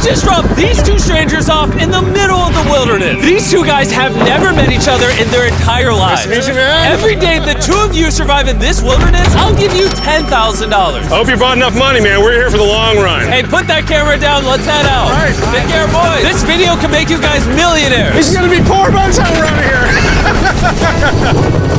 just dropped these two strangers off in the middle of the wilderness. These two guys have never met each other in their entire lives. Nice to meet you, man. Every day the two of you survive in this wilderness, I'll give you $10,000. I hope you brought enough money, man. We're here for the long run. Hey, put that camera down. Let's head out. All right. Take care, boys. This video can make you guys millionaires. He's gonna be poor by the time we're out of here.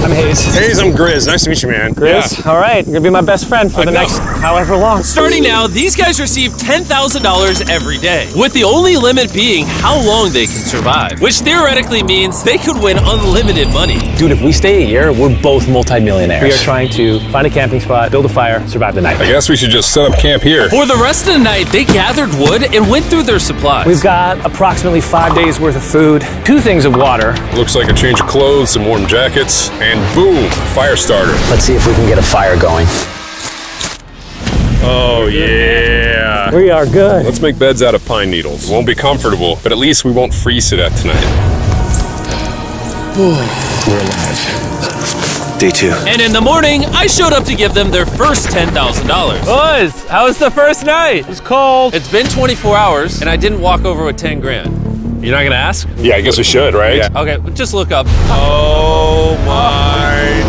I'm Hayes. Hayes, I'm Grizz. Nice to meet you, man. Grizz? Yeah. All right, you're gonna be my best friend for the next however long. Starting now, these guys receive $10,000 every day, with the only limit being how long they can survive, which theoretically means they could win unlimited money. Dude, if we stay a year, we're both multimillionaires. We are trying to find a camping spot, build a fire, survive the night. I guess we should just set up camp here. For the rest of the night, they gathered wood and went through their supplies. We've got approximately 5 days worth of food, 2 things of water. Looks like a change of clothes, some warm jackets, and boom, fire starter. Let's see if we can get a fire going. Oh, yeah. We are good. Let's make beds out of pine needles. Won't be comfortable, but at least we won't freeze to death tonight. We're alive. Day 2. And in the morning, I showed up to give them their first $10,000. Boys, how was the first night? It's cold. It's been 24 hours, and I didn't walk over with 10 grand. You're not gonna ask? Yeah, I guess we should, right? Yeah. Okay, just look up. Oh, my.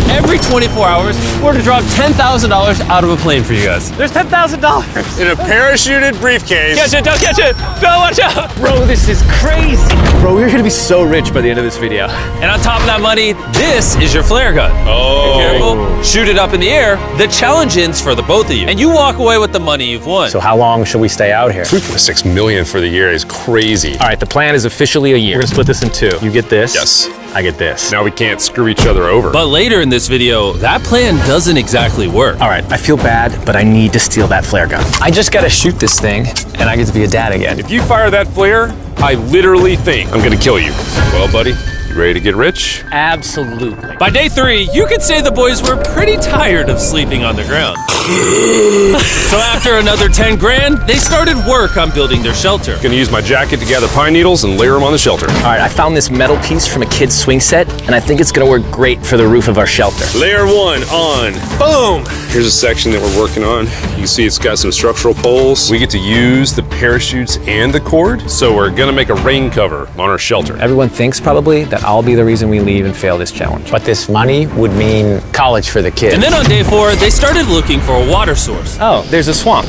Every 24 hours, we're to drop $10,000 out of a plane for you guys. There's $10,000. In a parachuted briefcase. Catch it, don't catch it! Don't watch out! Bro, this is crazy. Bro, we're gonna be so rich by the end of this video. And on top of that money, this is your flare gun. Oh. Be careful, shoot it up in the air. The challenge ends for the both of you. And you walk away with the money you've won. So how long should we stay out here? $3.6 million for the year is crazy. All right, the plan is officially a year. We're gonna split this in 2. You get this. Yes. I get this. Now we can't screw each other over. But later in this video, that plan doesn't exactly work. All right, I feel bad, but I need to steal that flare gun. I just gotta shoot this thing, and I get to be a dad again. If you fire that flare, I literally think I'm gonna kill you. Well, buddy, you ready to get rich? Absolutely. By day 3, you could say the boys were pretty tired of sleeping on the ground. So after another 10 grand, they started work on building their shelter. Gonna use my jacket to gather pine needles and layer them on the shelter. All right, I found this metal piece from a kid's swing set, and I think it's gonna work great for the roof of our shelter. Layer 1 on. Boom! Here's a section that we're working on. You can see it's got some structural poles. We get to use the parachutes and the cord, so we're gonna make a rain cover on our shelter. Everyone thinks probably that I'll be the reason we leave and fail this challenge. But this money would mean college for the kids. And then on day 4, they started looking for a water source. Oh, there's a swamp.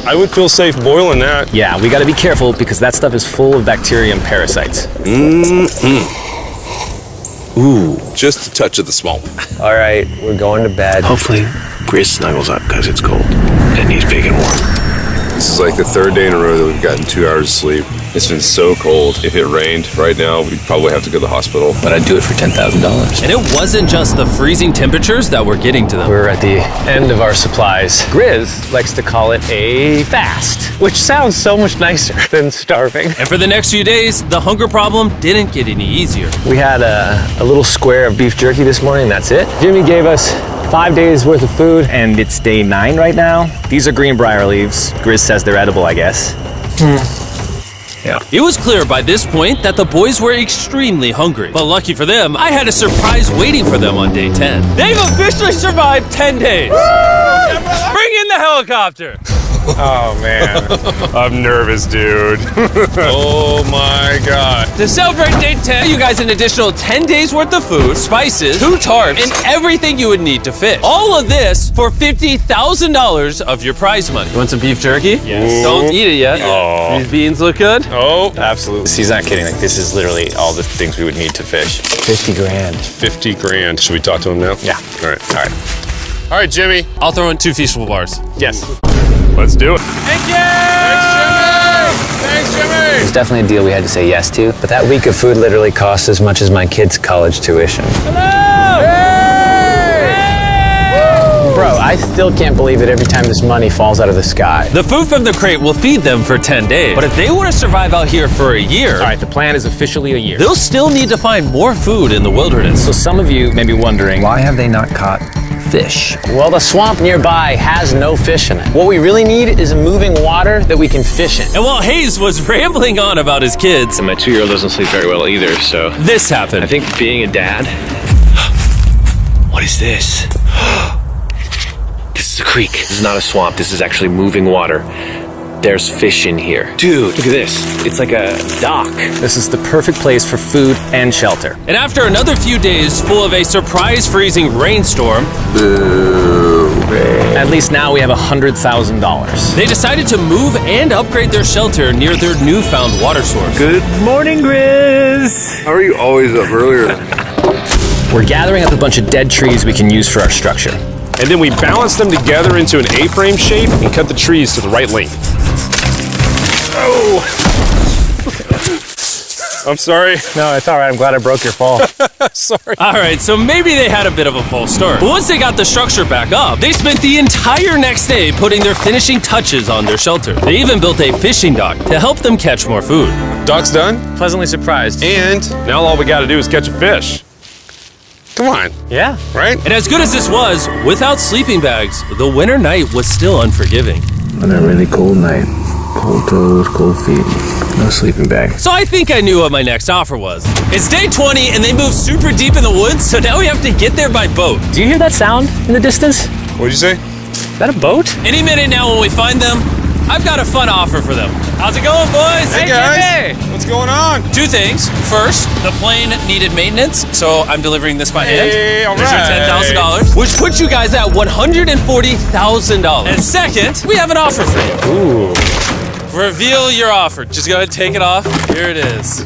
I would feel safe boiling that. Yeah, we gotta be careful because that stuff is full of bacteria and parasites. Ooh, just a touch of the swamp. All right, we're going to bed. Hopefully, Grizz snuggles up because it's cold and he's big and warm. This is like the 3rd day in a row that we've gotten 2 hours of sleep. It's been so cold. If it rained right now, we'd probably have to go to the hospital. But I'd do it for $10,000. And it wasn't just the freezing temperatures that were getting to them. We're at the end of our supplies. Grizz likes to call it a fast, which sounds so much nicer than starving. And for the next few days, the hunger problem didn't get any easier. We had a little square of beef jerky this morning, that's it. Jimmy gave us 5 days worth of food, and it's day 9 right now. These are greenbrier leaves. Grizz says they're edible, I guess. Yeah. It was clear by this point that the boys were extremely hungry. But lucky for them, I had a surprise waiting for them on day 10. They've officially survived 10 days. Bring in the helicopter. Oh, man. I'm nervous, dude. Oh, my God. To celebrate day 10, you guys an additional 10 days worth of food, spices, 2 tarps, and everything you would need to fish. All of this for $50,000 of your prize money. You want some beef jerky? Yes. Don't eat it yet. Oh. These beans look good? Oh, absolutely. He's not kidding. Like, this is literally all the things we would need to fish. 50 grand. 50 grand. Should we talk to him now? Yeah. All right. All right. All right, Jimmy. I'll throw in 2 Feastable bars. Yes. Let's do it. Thank you! Thanks, Jimmy! It's definitely a deal we had to say yes to, but that week of food literally cost as much as my kids' college tuition. Bro, I still can't believe it every time this money falls out of the sky. The food from the crate will feed them for 10 days. But if they want to survive out here for a year, All right, the plan is officially a year. they'll still need to find more food in the wilderness. So some of you may be wondering, why have they not caught fish? Well, the swamp nearby has no fish in it. What we really need is a moving water that we can fish in. And while Hayes was rambling on about his kids, And my 2-year-old doesn't sleep very well either, so this happened. I think being a dad. What is this? This This is a creek. This is not a swamp. This is actually moving water. There's fish in here. Dude, look at this. It's like a dock. This is the perfect place for food and shelter. And after another few days full of a surprise freezing rainstorm, At least now we have $100,000. they decided to move and upgrade their shelter near their newfound water source. Good morning, Grizz. How are you always up earlier? We're gathering up a bunch of dead trees we can use for our structure. And then we balance them together into an A-frame shape and cut the trees to the right length. Oh! I'm sorry. No, it's all right. I'm glad I broke your fall. Sorry. All right, so maybe they had a bit of a false start. But once they got the structure back up, they spent the entire next day putting their finishing touches on their shelter. They even built a fishing dock to help them catch more food. Dock's done, Pleasantly surprised. and now all we gotta do is catch a fish. Come on, Yeah. right? And as good as this was, without sleeping bags, the winter night was still unforgiving. On a really cold night, cold toes, cold feet, no sleeping bag. So I think I knew what my next offer was. It's day 20 and they moved super deep in the woods, so now we have to get there by boat. Do you hear that sound in the distance? What'd you say? Is that a boat? Any minute now when we find them, I've got a fun offer for them. How's it going, boys? Hey guys, what's going on? Two things. First, the plane needed maintenance, so I'm delivering this by hand. Hey, all There's your right. $10,000, which puts you guys at $140,000. And second, we have an offer for you. Ooh. Reveal your offer. Just go ahead and take it off. Here it is.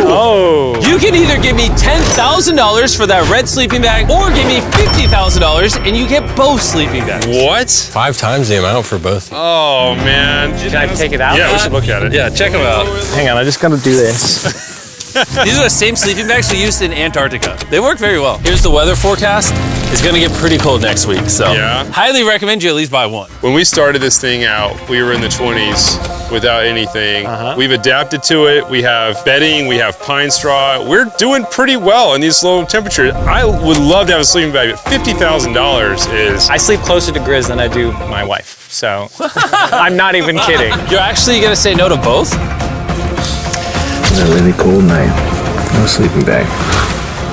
Oh. You can either give me $10,000 for that red sleeping bag, or give me $50,000 and you get both sleeping bags. What? 5 times the amount for both. Oh man. Can I take it out? Yeah, we should look at it. Yeah, check them out. Hang on, I just gotta do this. These are the same sleeping bags we used in Antarctica. They work very well. Here's the weather forecast. It's gonna get pretty cold next week, so Yeah. highly recommend you at least buy one. When we started this thing out, we were in the 20s without anything. We've adapted to it. We have bedding, we have pine straw. We're doing pretty well in these low temperatures. I would love to have a sleeping bag, but $50,000 is... I sleep closer to Grizz than I do my wife, so I'm not even kidding. You're actually gonna say no to both? On a really cold night, no sleeping bag.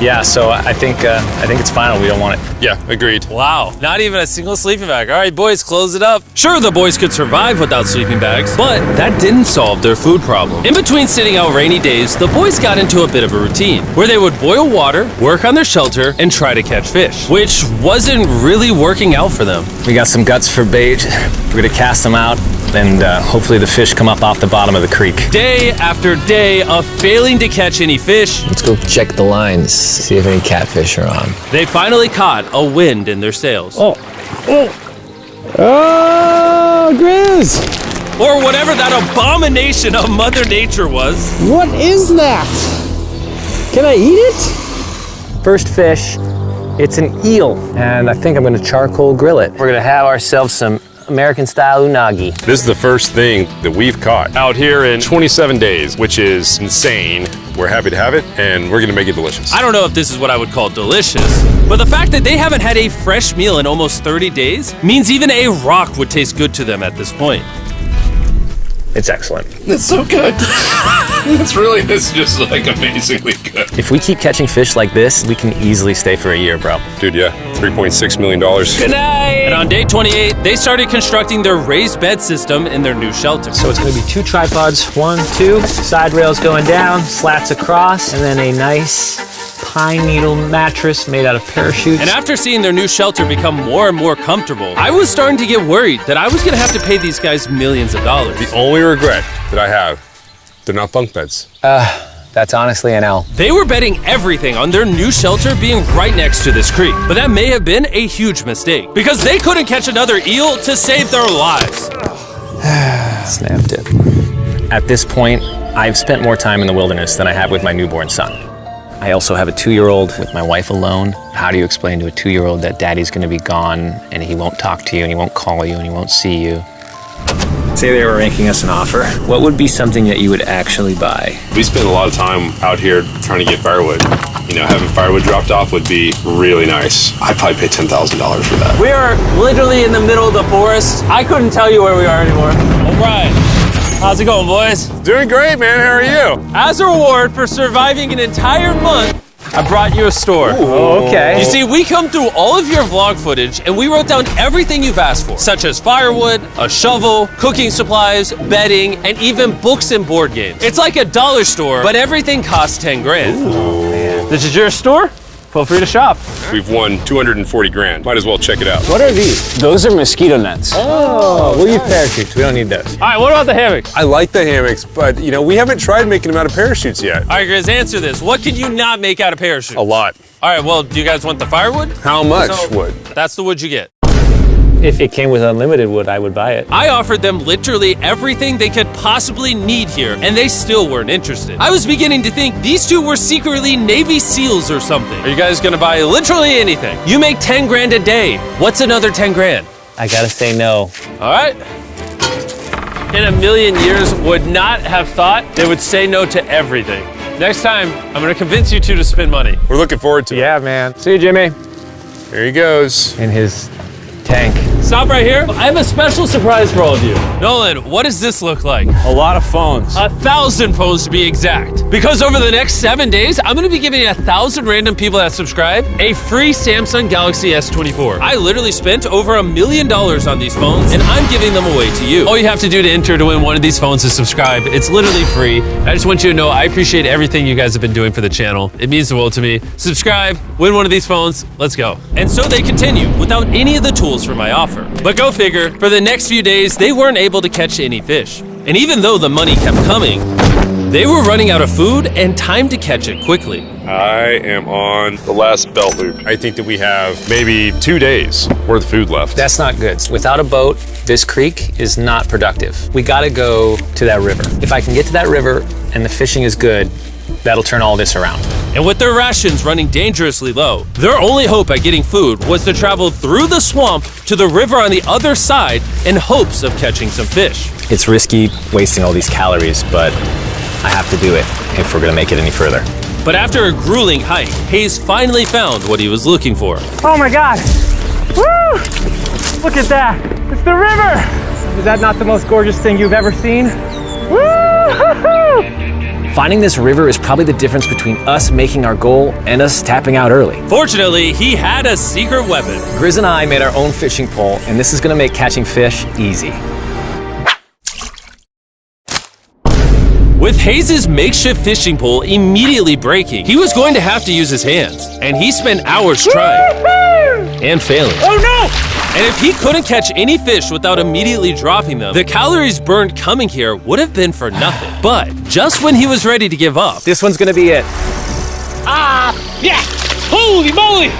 Yeah, so I think it's final. We don't want it. Yeah, agreed. Wow, not even a single sleeping bag. All right, boys, close it up. Sure, the boys could survive without sleeping bags, but that didn't solve their food problem. In between sitting out rainy days, the boys got into a bit of a routine where they would boil water, work on their shelter, and try to catch fish, which wasn't really working out for them. We got some guts for bait. We're gonna cast them out, and hopefully the fish come up off the bottom of the creek. Day after day of failing to catch any fish, Let's go check the lines, see if any catfish are on. they finally caught a wind in their sails. Oh, Grizz! Or whatever that abomination of Mother Nature was. What is that? Can I eat it? First fish, it's an eel, and I think I'm gonna charcoal grill it. We're gonna have ourselves some American-style unagi. This is the first thing that we've caught out here in 27 days, which is insane. We're happy to have it, and we're gonna make it delicious. I don't know if this is what I would call delicious, but the fact that they haven't had a fresh meal in almost 30 days means even a rock would taste good to them at this point. It's excellent. It's so good. It's just like amazingly good. If we keep catching fish like this, we can easily stay for a year, bro. Dude, yeah, $3.6 million. Good night! And on day 28, they started constructing their raised bed system in their new shelter. So it's going to be 2 tripods, 1, 2, side rails going down, slats across, and then a nice pine needle mattress made out of parachutes. And after seeing their new shelter become more and more comfortable, I was starting to get worried that I was gonna have to pay these guys millions of dollars. The only regret that I have, they're not bunk beds. That's honestly an L. They were betting everything on their new shelter being right next to this creek, but that may have been a huge mistake because they couldn't catch another eel to save their lives. Snapped it. At this point, I've spent more time in the wilderness than I have with my newborn son. I also have a 2-year-old with my wife alone. How do you explain to a 2-year-old that daddy's gonna be gone and he won't talk to you and he won't call you and he won't see you? Say they were making us an offer. What would be something that you would actually buy? We spend a lot of time out here trying to get firewood. You know, having firewood dropped off would be really nice. I'd probably pay $10,000 for that. We are literally in the middle of the forest. I couldn't tell you where we are anymore. All right. How's it going, boys? Doing great, man. How are you? As a reward for surviving an entire month I brought you a store. Oh, okay. You see, we come through all of your vlog footage and we wrote down everything you've asked for, such as firewood, a shovel, cooking supplies, bedding, and even books and board games. It's like a dollar store, but everything costs 10 grand. Oh, man. This is your store? Feel free to shop. We've won 240 grand. Might as well check it out. What are these? Those are mosquito nets. Oh, we'll use parachutes. We don't need those. All right, what about the hammocks? I like the hammocks, but you know, we haven't tried making them out of parachutes yet. All right, Grizz, answer this. What could you not make out of parachute? A lot. All right, well, do you guys want the firewood? How much wood? That's the wood you get. If it came with unlimited wood, I would buy it. I offered them literally everything they could possibly need here, and they still weren't interested. I was beginning to think these two were secretly Navy SEALs or something. Are you guys gonna buy literally anything? You make 10 grand a day. What's another 10 grand? I gotta say no. All right. In a million years, would not have thought they would say no to everything. Next time, I'm gonna convince you two to spend money. We're looking forward to it. Yeah, man. See you, Jimmy. Here he goes. In his tank. Stop right here. I have a special surprise for all of you. Nolan, what does this look like? A lot of phones. 1,000 phones to be exact. Because over the next 7 days, I'm gonna be giving 1,000 random people that subscribe a free Samsung Galaxy S24. I literally spent over $1 million on these phones, and I'm giving them away to you. All you have to do to enter to win one of these phones is subscribe. It's literally free. I just want you to know I appreciate everything you guys have been doing for the channel. It means the world to me. Subscribe, win one of these phones, let's go. And so they continue without any of the tools for my offer. But go figure, for the next few days, they weren't able to catch any fish. And even though the money kept coming, they were running out of food and time to catch it quickly. I am on the last belt loop. I think that we have maybe 2 days worth of food left. That's not good. Without a boat, this creek is not productive. We gotta go to that river. If I can get to that river and the fishing is good, that'll turn all this around. And with their rations running dangerously low, their only hope at getting food was to travel through the swamp to the river on the other side in hopes of catching some fish. It's risky wasting all these calories, but I have to do it if we're gonna make it any further. But after a grueling hike, Hayes finally found what he was looking for. Oh my God! Woo! Look at that! It's the river! Is that not the most gorgeous thing you've ever seen? Woo! Finding this river is probably the difference between us making our goal and us tapping out early. Fortunately, he had a secret weapon. Grizz and I made our own fishing pole, and this is gonna make catching fish easy. With Hayes' makeshift fishing pole immediately breaking, he was going to have to use his hands, and he spent hours trying and failing. Oh no! And if he couldn't catch any fish without immediately dropping them, the calories burned coming here would have been for nothing. But just when he was ready to give up, This one's gonna be it. Yeah! Holy moly!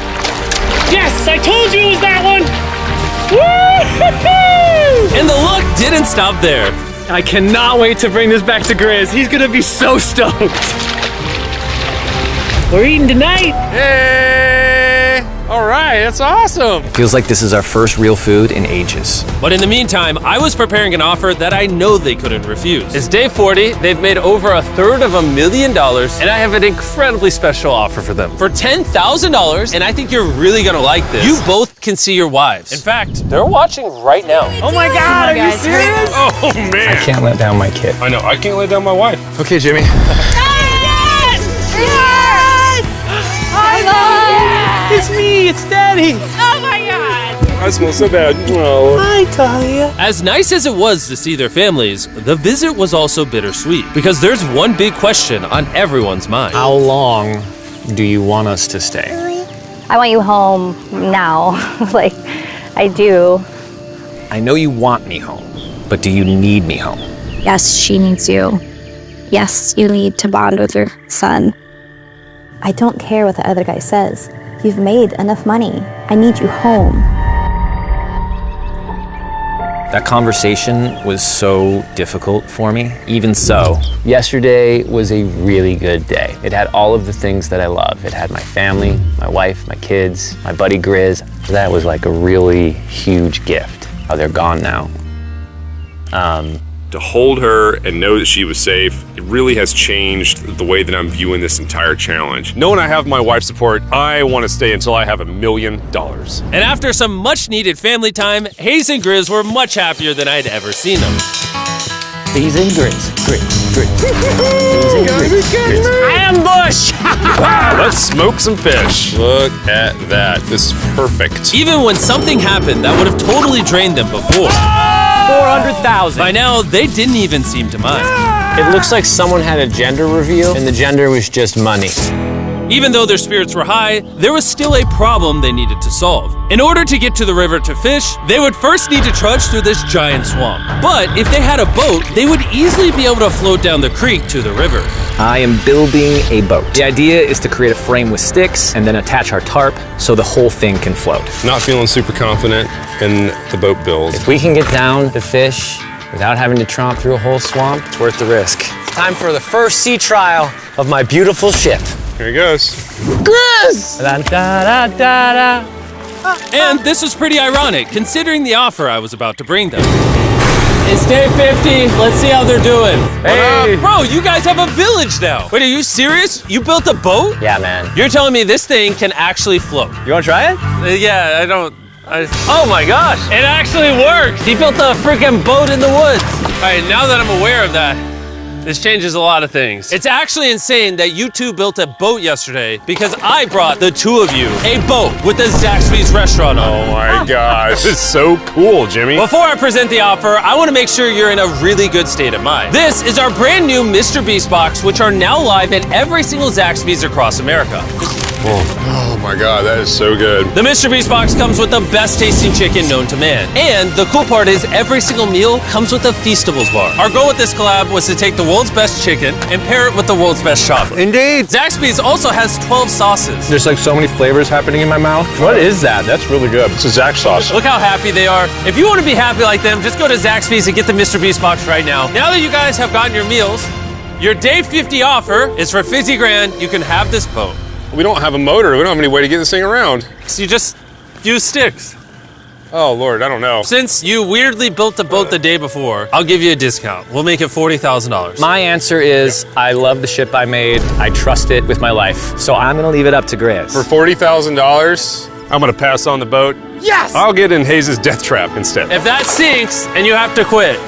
Yes, I told you it was that one! Woo! and the luck didn't stop there. I cannot wait to bring this back to Grizz. He's gonna be so stoked. We're eating tonight. Hey! All right, that's awesome. Feels like this is our first real food in ages. But in the meantime, I was preparing an offer that I know they couldn't refuse. It's day 40, they've made over $250,000, and I have an incredibly special offer for them. For $10,000, and I think you're really gonna like this, you both can see your wives. In fact, they're watching right now. Oh my God, are you serious? Oh man. Can't let down my kid. I know, I can't let down my wife. Okay, Jimmy. Yes! Yes! I love It's me, it's Daddy. Oh my God! I smell so bad. Oh. Hi, Talia. As nice as it was to see their families, the visit was also bittersweet, because there's one big question on everyone's mind. How long do you want us to stay? I want you home now. Like, I do. I know you want me home, but do you need me home? Yes, she needs you. Yes, you need to bond with your son. I don't care what the other guy says. You've made enough money. I need you home. That conversation was so difficult for me. Even so, yesterday was a really good day. It had all of the things that I love. It had my family, my wife, my kids, my buddy Grizz. That was like a really huge gift. Oh, they're gone now. To hold her and know that she was safe, it really has changed the way that I'm viewing this entire challenge. Knowing I have my wife's support, I want to stay until I have $1 million. And after some much needed family time, Hayes and Grizz were much happier than I'd ever seen them. He's in Grizz. He's in Grizz. Ambush! Let's smoke some fish. Look at that. This is perfect. Even when something happened that would have totally drained them before, 400,000. by now they didn't even seem to mind. It looks like someone had a gender reveal, and the gender was just money. Even though their spirits were high, there was still a problem they needed to solve. In order to get to the river to fish, they would first need to trudge through this giant swamp. But if they had a boat, they would easily be able to float down the creek to the river. I am building a boat. The idea is to create a frame with sticks and then attach our tarp so the whole thing can float. Not feeling super confident in the boat build. If we can get down to fish without having to tromp through a whole swamp, it's worth the risk. Time for the first sea trial of my beautiful ship. Here he goes. Grizz! Da-da-da-da-da. And this was pretty ironic, considering the offer I was about to bring them. It's day 50. Let's see how they're doing. Hey! Bro, you guys have a village now. Wait, are you serious? You built a boat? Yeah, man. You're telling me this thing can actually float? You wanna try it? Yeah, I don't. Oh my gosh, it actually works. He built a freaking boat in the woods. All right, now that I'm aware of that, this changes a lot of things. It's actually insane that you two built a boat yesterday because I brought the two of you a boat with the Zaxby's restaurant on it. Oh my gosh, this is so cool, Jimmy. Before I present the offer, I want to make sure you're in a really good state of mind. This is our brand new Mr. Beast box, which are now live in every single Zaxby's across America. Oh my god, that is so good. The Mr. Beast box comes with the best tasting chicken known to man. And the cool part is every single meal comes with a Feastables bar. Our goal with this collab was to take the world's best chicken and pair it with the world's best chocolate. Indeed. Zaxby's also has 12 sauces. There's like so many flavors happening in my mouth. What is that? That's really good. It's a Zax sauce. Look how happy they are. If you want to be happy like them, just go to Zaxby's and get the Mr. Beast box right now. Now that you guys have gotten your meals, your day 50 offer is for $50 grand. You can have this boat. We don't have a motor. We don't have any way to get this thing around. So you just use sticks. Oh Lord, I don't know. Since you weirdly built the boat the day before, I'll give you a discount. We'll make it $40,000. My answer is I love the ship I made. I trust it with my life. So I'm gonna leave it up to Grizz. For $40,000, I'm gonna pass on the boat. Yes! I'll get in Hayes' death trap instead. If that sinks and you have to quit,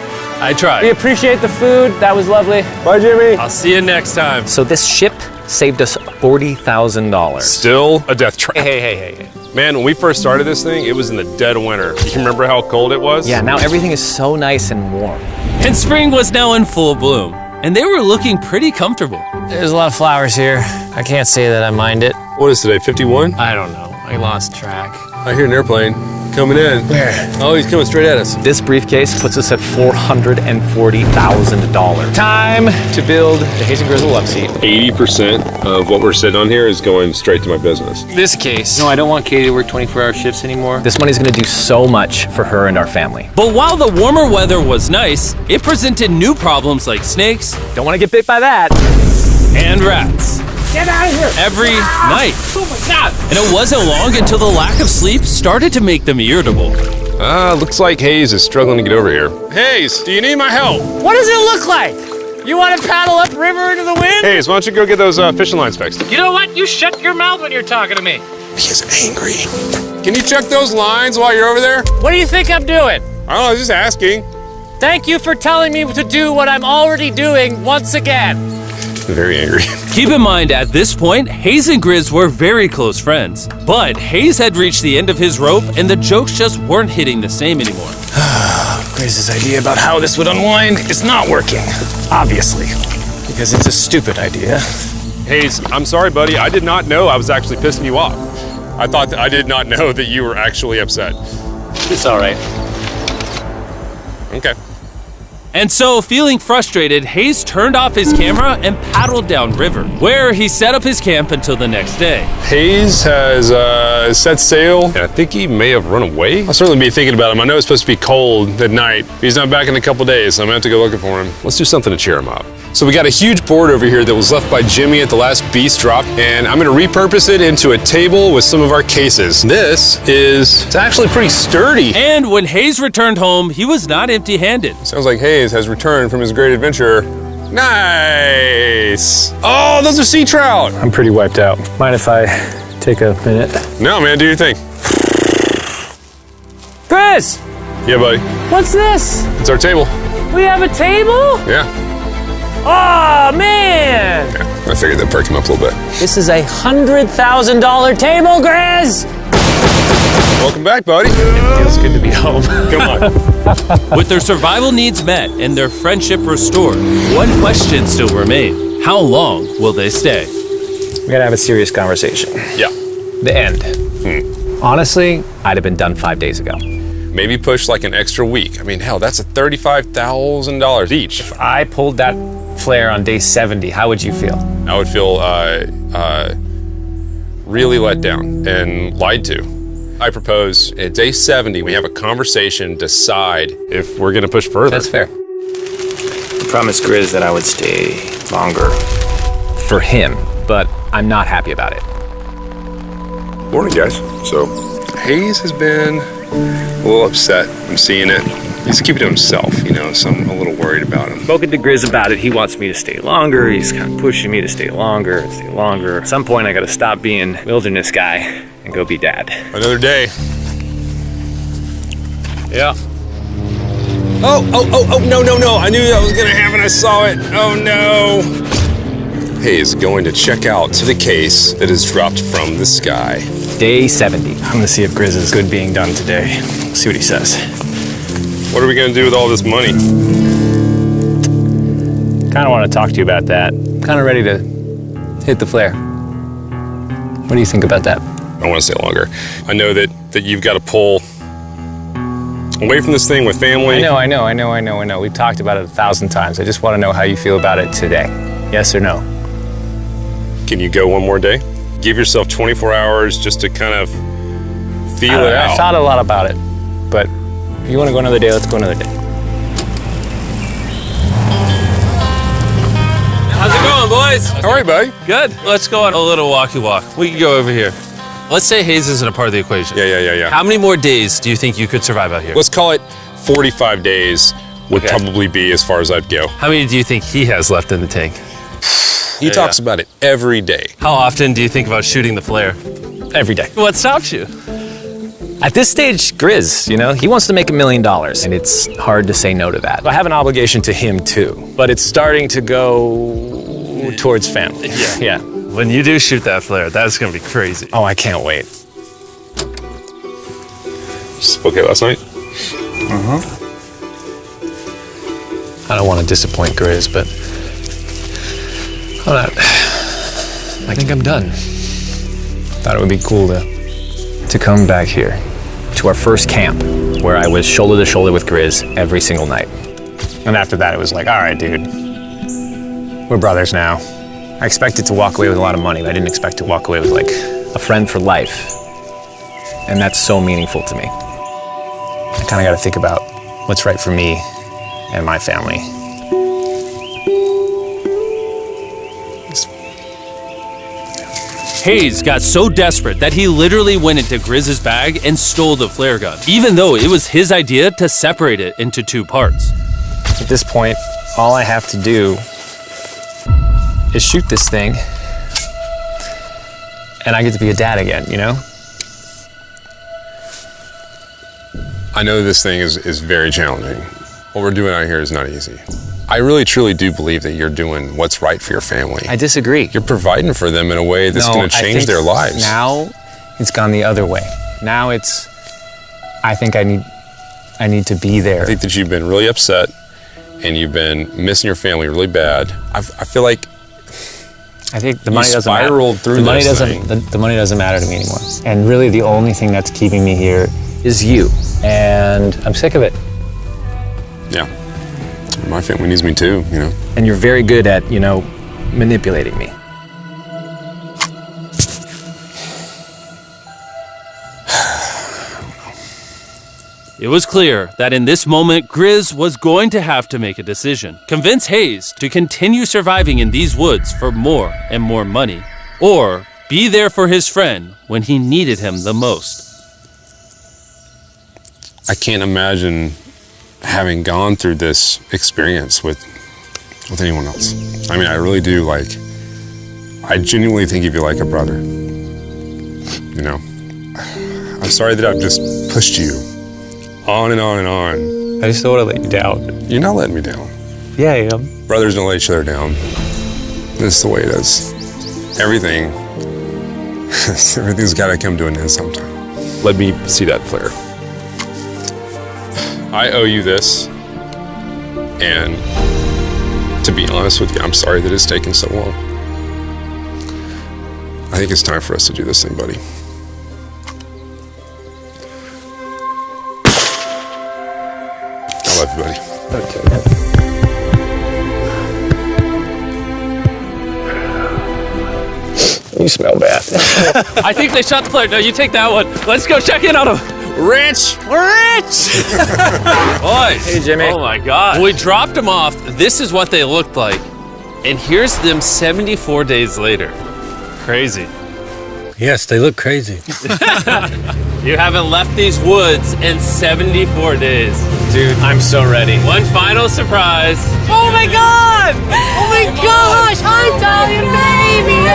I We tried. appreciate the food. That was lovely. Bye, Jimmy. I'll see you next time. So this ship saved us $40,000. Still a death trap. Hey. Man, when we first started this thing, it was in the dead of winter. You remember how cold it was? Yeah, now everything is so nice and warm. And spring was now in full bloom, and they were looking pretty comfortable. There's a lot of flowers here. I can't say that I mind it. What is today, 51? I don't know. I lost track. I hear an airplane coming in. Where? Oh, he's coming straight at us. This briefcase puts us at $440,000. Time to build the Hayes and Grizzle love seat. 80% of what we're sitting on here is going straight to my business. This case. No, I don't want Katie to work 24-hour shifts anymore. This money's gonna do so much for her and our family. But while the warmer weather was nice, it presented new problems like snakes Don't wanna get bit by that. and rats. Get out of here! Every night. Oh my God! And it wasn't long until the lack of sleep started to make them irritable. Looks like Hayes is struggling to get over here. Hayes, do you need my help? What does it look like? You want to paddle upriver into the wind? Hayes, why don't you go get those fishing lines fixed? You know what? You shut your mouth when you're talking to me. He's angry. Can you check those lines while you're over there? What do you think I'm doing? I don't know, just asking. Thank you for telling me to do what I'm already doing once again. Very angry. Keep in mind, at this point, Hayes and Grizz were very close friends. But Hayes had reached the end of his rope, and the jokes just weren't hitting the same anymore. Grizz's idea about how this would unwind is not working. Obviously. Because it's a stupid idea. Hayes, I'm sorry, buddy. I did not know I was actually pissing you off. I did not know that you were actually upset. It's all right. Okay. And so, feeling frustrated, Hayes turned off his camera and paddled downriver, where he set up his camp until the next day. Hayes has set sail, and I think he may have run away. I'll certainly be thinking about him. I know it's supposed to be cold at night. He's not back in a couple days, so I'm gonna have to go looking for him. Let's do something to cheer him up. So we got a huge board over here that was left by Jimmy at the last beast drop, and I'm gonna repurpose it into a table with some of our cases. It's actually pretty sturdy. And when Hayes returned home, he was not empty-handed. Sounds like Hayes has returned from his great adventure. Nice! Oh, those are sea trout! I'm pretty wiped out. Mind if I take a minute? No, man, do your thing. Chris! Yeah, buddy. What's this? It's our table. We have a table? Yeah. Oh, man! Yeah. I figured that perked him up a little bit. This is a $100,000 table, Grizz! Welcome back, buddy. It feels good to be home. Come on. With their survival needs met and their friendship restored, one question still remained. How long will they stay? We gotta have a serious conversation. Yeah. The end. Honestly, I'd have been done 5 days ago. Maybe push like an extra week. I mean, hell, that's $35,000 each. If I pulled that flare on day 70, how would you feel? I would feel really let down and lied to. I propose at day 70, we have a conversation, decide if we're gonna push further. That's fair. I promised Grizz that I would stay longer. For him, but I'm not happy about it. Morning, guys. So, Hayes has been a little upset. I'm seeing it. He's keeping to himself, you know, so I'm a little worried about him. Spoken to Grizz about it. He wants me to stay longer. He's kind of pushing me to stay longer. At some point, I gotta stop being wilderness guy and go be dad. Another day. Yeah. Oh, no. I knew that was gonna happen. I saw it. Oh, no. Hayes going to check out to the case that is dropped from the sky. Day 70. I'm gonna see if Grizz is good being done today. See what he says. What are we gonna do with all this money? Kinda wanna talk to you about that. Kinda ready to hit the flare. What do you think about that? I want to stay longer. I know that you've got to pull away from this thing with family. I know. We've talked about it 1,000 times. I just want to know how you feel about it today. Yes or no? Can you go one more day? Give yourself 24 hours just to kind of feel it out. I thought a lot about it, but if you want to go another day, let's go another day. How's it going, boys? How are you, buddy? Good. Let's go on a little walkie walk. We can go over here. Let's say Hayes isn't a part of the equation. Yeah. How many more days do you think you could survive out here? Let's call it 45 days would probably be as far as I'd go. How many do you think he has left in the tank? He talks about it every day. How often do you think about shooting the flare? Every day. What stops you? At this stage, Grizz, you know, he wants to make $1 million, and it's hard to say no to that. I have an obligation to him too, but it's starting to go towards family. Yeah. When you do shoot that flare, that's gonna be crazy. Oh, I can't wait. Okay, last night? I don't want to disappoint Grizz, but I think I'm done. Thought it would be cool to come back here to our first camp where I was shoulder to shoulder with Grizz every single night. And after that, it was like, all right, dude, we're brothers now. I expected to walk away with a lot of money, but I didn't expect to walk away with like a friend for life. And that's so meaningful to me. I kind of got to think about what's right for me and my family. Hayes got so desperate that he literally went into Grizz's bag and stole the flare gun, even though it was his idea to separate it into two parts. At this point, all I have to do is shoot this thing, and I get to be a dad again, you know? I know this thing is very challenging. What we're doing out here is not easy. I really, truly do believe that you're doing what's right for your family. I disagree. You're providing for them in a way that's going to change their lives. Now, it's gone the other way. Now I think I need to be there. I think that you've been really upset, and you've been missing your family really bad. I feel like I think the money doesn't matter. Spiraled through this thing. The money doesn't matter to me anymore. And really, the only thing that's keeping me here is you. And I'm sick of it. Yeah. My family needs me too, you know. And you're very good at, you know, manipulating me. It was clear that in this moment, Grizz was going to have to make a decision. Convince Hayes to continue surviving in these woods for more and more money, or be there for his friend when he needed him the most. I can't imagine having gone through this experience with anyone else. I mean, I really do, I genuinely think of you like a brother. You know? I'm sorry that I've just pushed you on and on and on. I just don't want to let you down. You're not letting me down. Yeah, I am. Brothers don't let each other down. This is the way it is. Everything's got to come to an end sometime. Let me see that flare. I owe you this, and to be honest with you, I'm sorry that it's taken so long. I think it's time for us to do this thing, buddy. I love you, buddy. Okay. You smell bad. I think they shot the flare. No, you take that one. Let's go check in on him. Rich! We're rich! Boys. Hey, Jimmy. Oh my God. When we dropped them off, this is what they looked like. And here's them 74 days later. Crazy. Yes, they look crazy. You haven't left these woods in 74 days. Dude, I'm so ready. One final surprise. Oh my God! Oh my gosh! I'm Italian baby!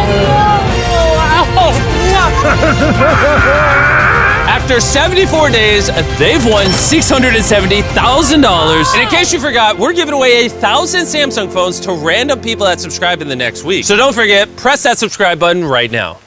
After 74 days, they've won $670,000. And in case you forgot, we're giving away 1,000 Samsung phones to random people that subscribe in the next week. So don't forget, press that subscribe button right now.